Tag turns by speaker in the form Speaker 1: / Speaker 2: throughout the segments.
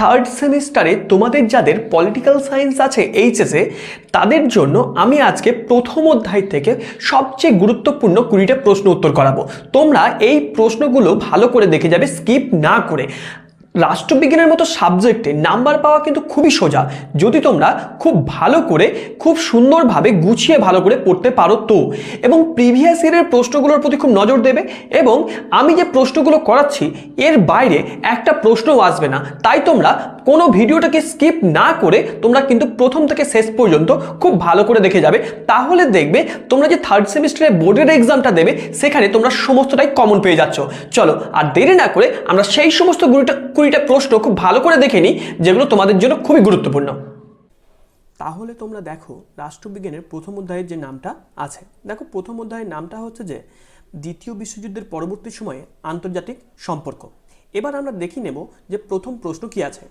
Speaker 1: Third সেমিস্টারে তোমাদের যাদের পলিটিক্যাল সায়েন্স আছে এইচএসে, তাদের জন্য আমি আজকে প্রথম অধ্যায় থেকে সবচেয়ে গুরুত্বপূর্ণ 20টা প্রশ্ন উত্তর করাবো। তোমরা এই প্রশ্নগুলো ভালো করে দেখে যাবে, স্কিপ না করে। রাষ্ট্রবিজ্ঞানের মতো সাবজেক্টে নাম্বার পাওয়া কিন্তু খুবই সোজা, যদি তোমরা খুব ভালো করে খুব সুন্দরভাবে গুছিয়ে ভালো করে পড়তে পারো তো। এবং প্রিভিয়াস ইয়ারের প্রশ্নগুলোর প্রতি খুব নজর দেবে, এবং আমি যে প্রশ্নগুলো করাচ্ছি এর বাইরে একটা প্রশ্নও আসবে না। তাই তোমরা কোনো ভিডিওটাকে স্কিপ না করে তোমরা কিন্তু প্রথম থেকে শেষ পর্যন্ত খুব ভালো করে দেখে যাবে। তাহলে দেখবে তোমরা যে থার্ড সেমিস্টারে বোর্ডের এক্সামটা দেবে সেখানে তোমরা সমস্তটাই কমন পেয়ে যাচ্ছ। চলো আর দেরি না করে আমরা সেই সমস্ত 20টা প্রশ্ন খুব ভালো করে দেখে নিই, যেগুলো তোমাদের জন্য খুবই গুরুত্বপূর্ণ। তাহলে তোমরা দেখো রাষ্ট্রবিজ্ঞানের প্রথম অধ্যায়ের যে নামটা আছে, দেখো প্রথম অধ্যায়ের নামটা হচ্ছে যে দ্বিতীয় বিশ্বযুদ্ধের পরবর্তী সময়ে আন্তর্জাতিক সম্পর্ক। এবার আমরা দেখি নেব যে প্রথম প্রশ্ন কি আছে।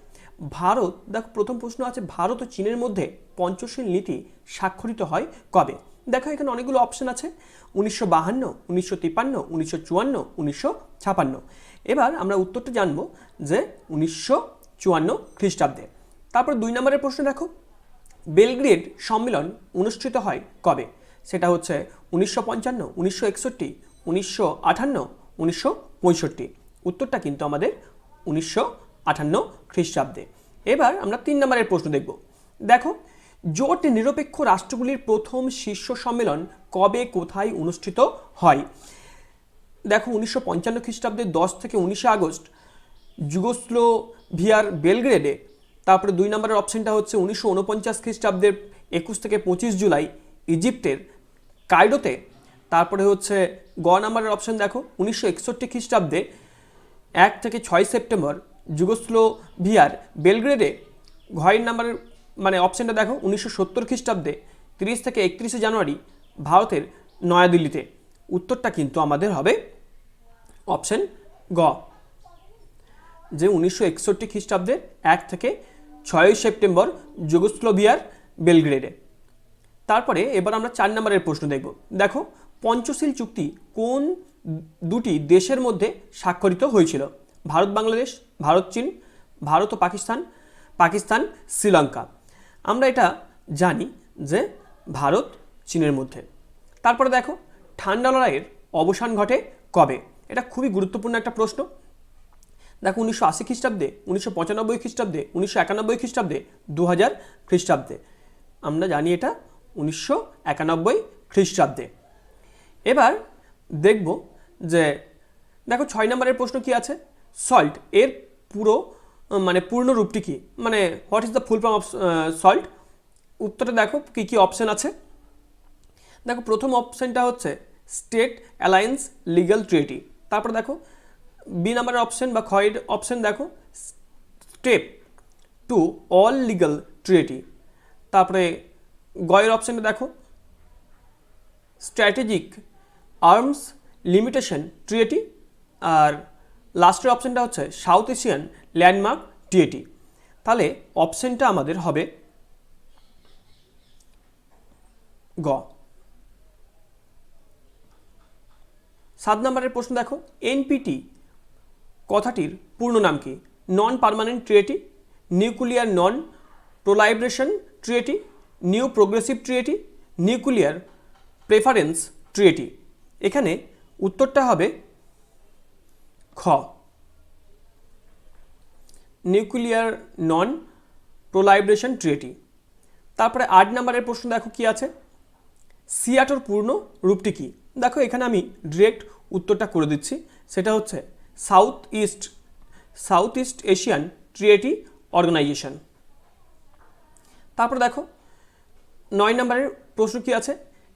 Speaker 1: ভারত, দেখো প্রথম প্রশ্ন আছে, ভারত ও চীনের মধ্যে পঞ্চশীল নীতি স্বাক্ষরিত হয় কবে? দেখো এখানে অনেকগুলো অপশন আছে, 1952, 1953, 1954, 1956। এবার আমরা উত্তরটা জানবো যে 1954 খ্রিস্টাব্দে। তারপর 2 নম্বরের প্রশ্ন দেখো, বেলগ্রেড সম্মেলন অনুষ্ঠিত হয় কবে? সেটা হচ্ছে 1955, 1961, 1958, 1965। উত্তরটা কিন্তু আমাদের 1958 খ্রিস্টাব্দে। এবার আমরা 3 নম্বরের প্রশ্ন দেখব। দেখো, জোট নিরপেক্ষ রাষ্ট্রগুলির প্রথম শীর্ষ সম্মেলন কবে কোথায় অনুষ্ঠিত হয়? দেখো 1955 খ্রিস্টাব্দে 10 থেকে 19 আগস্ট যুগোস্লোভিয়ার বেলগ্রেডে। তারপরে 2 নম্বরের অপশনটা হচ্ছে 1949 খ্রিস্টাব্দের 21 থেকে 25 জুলাই ইজিপ্টের কায়রোতে। তারপরে হচ্ছে গ নম্বরের অপশন দেখো 1961 খ্রিস্টাব্দে 1 থেকে 6 সেপ্টেম্বর যুগোস্লোভিয়ার বেলগ্রেডে। ঘয়ের নাম্বারের মানে অপশনটা দেখো 1970 খ্রিস্টাব্দে 30 থেকে 31 জানুয়ারি ভারতের নয়াদিল্লিতে। উত্তরটা কিন্তু আমাদের হবে অপশন গ, যে 1961 খ্রিস্টাব্দে 1 থেকে 6 সেপ্টেম্বর যুগোস্লোভিয়ার বেলগ্রেডে। তারপরে এবার আমরা 4 নম্বরের প্রশ্ন দেখব। দেখো, পঞ্চশীল চুক্তি কোন দুটি দেশের মধ্যে স্বাক্ষরিত হয়েছিল? ভারত বাংলাদেশ, ভারত চীন, ভারত ও পাকিস্তান, পাকিস্তান শ্রীলঙ্কা। আমরা এটা জানি যে ভারত চীনের মধ্যে। তারপরে দেখো, ঠান্ডা লড়াইয়ের অবসান ঘটে কবে? এটা খুবই গুরুত্বপূর্ণ একটা প্রশ্ন। দেখো 1980 খ্রিস্টাব্দে, 1995 খ্রিস্টাব্দে, 1991 খ্রিস্টাব্দে, 2000 খ্রিস্টাব্দে। আমরা জানি এটা 1991 খ্রিস্টাব্দে। এবার দেখব যে দেখো 6 নম্বরের প্রশ্ন কি আছে, সল্ট এর পূর্ণ রূপটি কি, মানে what is the full form of salt? উত্তরটা দেখো কি কি অপশন আছে। দেখো প্রথম অপশনটা হচ্ছে স্টেট অ্যালায়েন্স লিগ্যাল ট্রিটি। তারপরে দেখো বি নাম্বারের অপশন বা খয়ের অপশন দেখো স্টেপ টু অল লিগ্যাল ট্রিটি। তারপরে গয়ের অপশনটা দেখো স্ট্র্যাটেজিক আর্মস লিমিটেশন ট্রিটি। আর লাস্টের অপশনটা হচ্ছে সাউথ এশিয়ান ল্যান্ডমার্ক ট্রিটি। তাহলে অপশনটা আমাদের হবে গ। 7 নম্বরের প্রশ্ন দেখো, এনপিটি কথাটির পূর্ণ নাম কি? নন পার্মানেন্ট ট্রিটি, নিউক্লিয়ার নন প্রোলাইব্রেশন ট্রিটি, নিউ প্রোগ্রেসিভ ট্রিটি, নিউক্লিয়ার প্রেফারেন্স ট্রিটি। এখানে উত্তরটা হবে খ, নিউক্লিয়ার নন প্রোলাইব্রেশন ট্রিটি। তারপরে 8 নম্বরের প্রশ্ন দেখো কি আছে, সিয়াটোর পূর্ণ রূপটি কি? দেখো এখানে আমি ডিরেক্ট উত্তরটা করে দিচ্ছি, সেটা হচ্ছে south east Asian treaty organization. তারপর দেখো 9 নম্বরের প্রশ্ন কি আছে,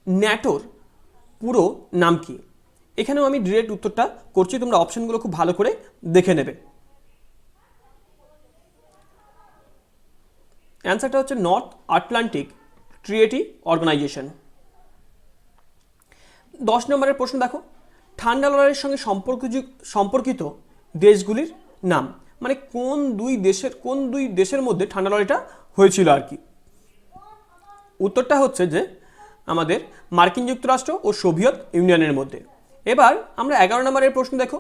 Speaker 1: ন্যাটোর পুরো নাম কি? এখানেও আমি ডিরেক্ট উত্তরটা করছি, তোমরা অপশনগুলো খুব ভালো করে দেখে নেবে। অ্যান্সারটা হচ্ছে নর্থ আটলান্টিক ট্রিটি অর্গানাইজেশন। 10 নম্বরের প্রশ্ন দেখো, ঠান্ডা লড়াইয়ের সঙ্গে সম্পর্কিত দেশগুলির নাম, মানে কোন দুই দেশের মধ্যে ঠান্ডা লড়াইটা হয়েছিল আর কি? উত্তরটা হচ্ছে যে আমাদের মার্কিন যুক্তরাষ্ট্র ও সোভিয়েত ইউনিয়নের মধ্যে। এবার আমরা 11 নম্বরের প্রশ্ন দেখো,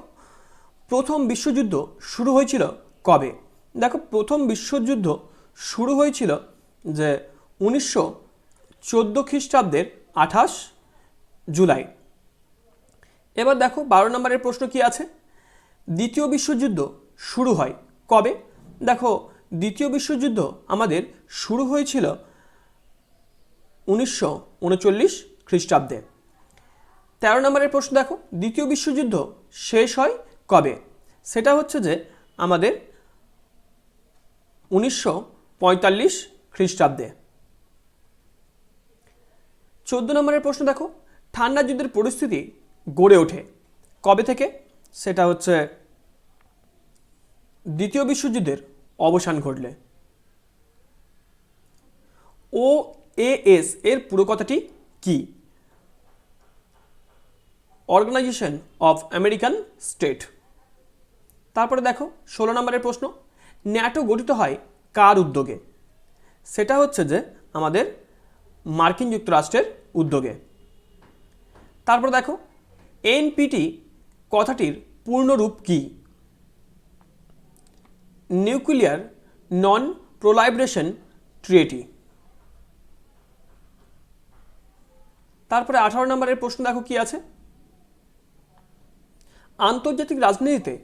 Speaker 1: প্রথম বিশ্বযুদ্ধ শুরু হয়েছিল কবে? দেখো প্রথম বিশ্বযুদ্ধ শুরু হয়েছিল যে 1914 খ্রিস্টাব্দের 28 জুলাই। এবার দেখো 12 নম্বরের প্রশ্ন কি আছে, দ্বিতীয় বিশ্বযুদ্ধ শুরু হয় কবে? দেখো দ্বিতীয় বিশ্বযুদ্ধ আমাদের শুরু হয়েছিল 1939 খ্রিস্টাব্দে। 13 নম্বরের প্রশ্ন দেখো, দ্বিতীয় বিশ্বযুদ্ধ শেষ হয় কবে? সেটা হচ্ছে যে আমাদের 1945 খ্রিস্টাব্দে। 14 নম্বরের প্রশ্ন দেখো, ঠান্ডা যুদ্ধের পরিস্থিতি গড়ে ওঠে কবে থেকে? সেটা হচ্ছে দ্বিতীয় বিশ্বযুদ্ধের অবসান ঘটলে। OAS এর পুরো কথাটি কি? Organization of American state. তারপরে দেখো 16 নম্বরের প্রশ্ন, ন্যাটো গঠিত হয় কার উদ্যোগে? সেটা হচ্ছে যে আমাদের মার্কিন যুক্তরাষ্ট্রের উদ্যোগে। তারপর দেখো NPT কথাটির পূর্ণরূপ কি? নিউক্লিয়ার নন প্রোলাইব্রেশন ট্রিটি। তারপরে 18 নম্বরের প্রশ্ন দেখো কি আছে, আন্তর্জাতিক রাজনীতিতে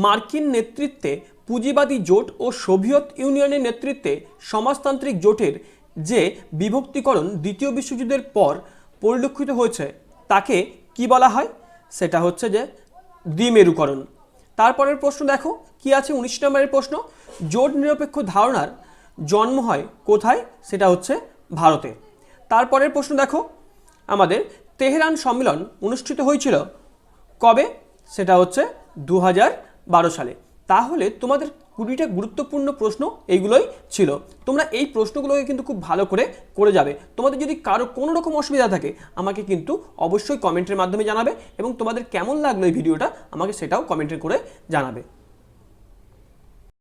Speaker 1: মার্কিন নেতৃত্বে পুঁজিবাদী জোট ও সোভিয়েত ইউনিয়নের নেতৃত্বে সমাজতান্ত্রিক জোটের যে বিভক্তিকরণ দ্বিতীয় বিশ্বযুদ্ধের পর পরিলক্ষিত হয়েছে তাকে কি বলা হয়? সেটা হচ্ছে যে দ্বিমেরুকরণ। তারপরের প্রশ্ন দেখো কি আছে, 19 নম্বরের প্রশ্ন, জোট নিরপেক্ষ ধারণার জন্ম হয় কোথায়? সেটা হচ্ছে ভারতে। তারপরের প্রশ্ন দেখো, আমাদের তেহরান সম্মেলন অনুষ্ঠিত হয়েছিল কবে? সেটা হচ্ছে 2012 সালে। তাহলে তোমাদের 20টা গুরুত্বপূর্ণ প্রশ্ন এইগুলোই ছিল। তোমরা এই প্রশ্নগুলোকে কিন্তু খুব ভালো করে যাবে। তোমাদের যদি কারো কোনো রকম অসুবিধা থাকে আমাকে কিন্তু অবশ্যই কমেন্টের মাধ্যমে জানাবে, এবং তোমাদের কেমন লাগলো এই ভিডিওটা আমাকে সেটাও কমেন্টে করে জানাবে।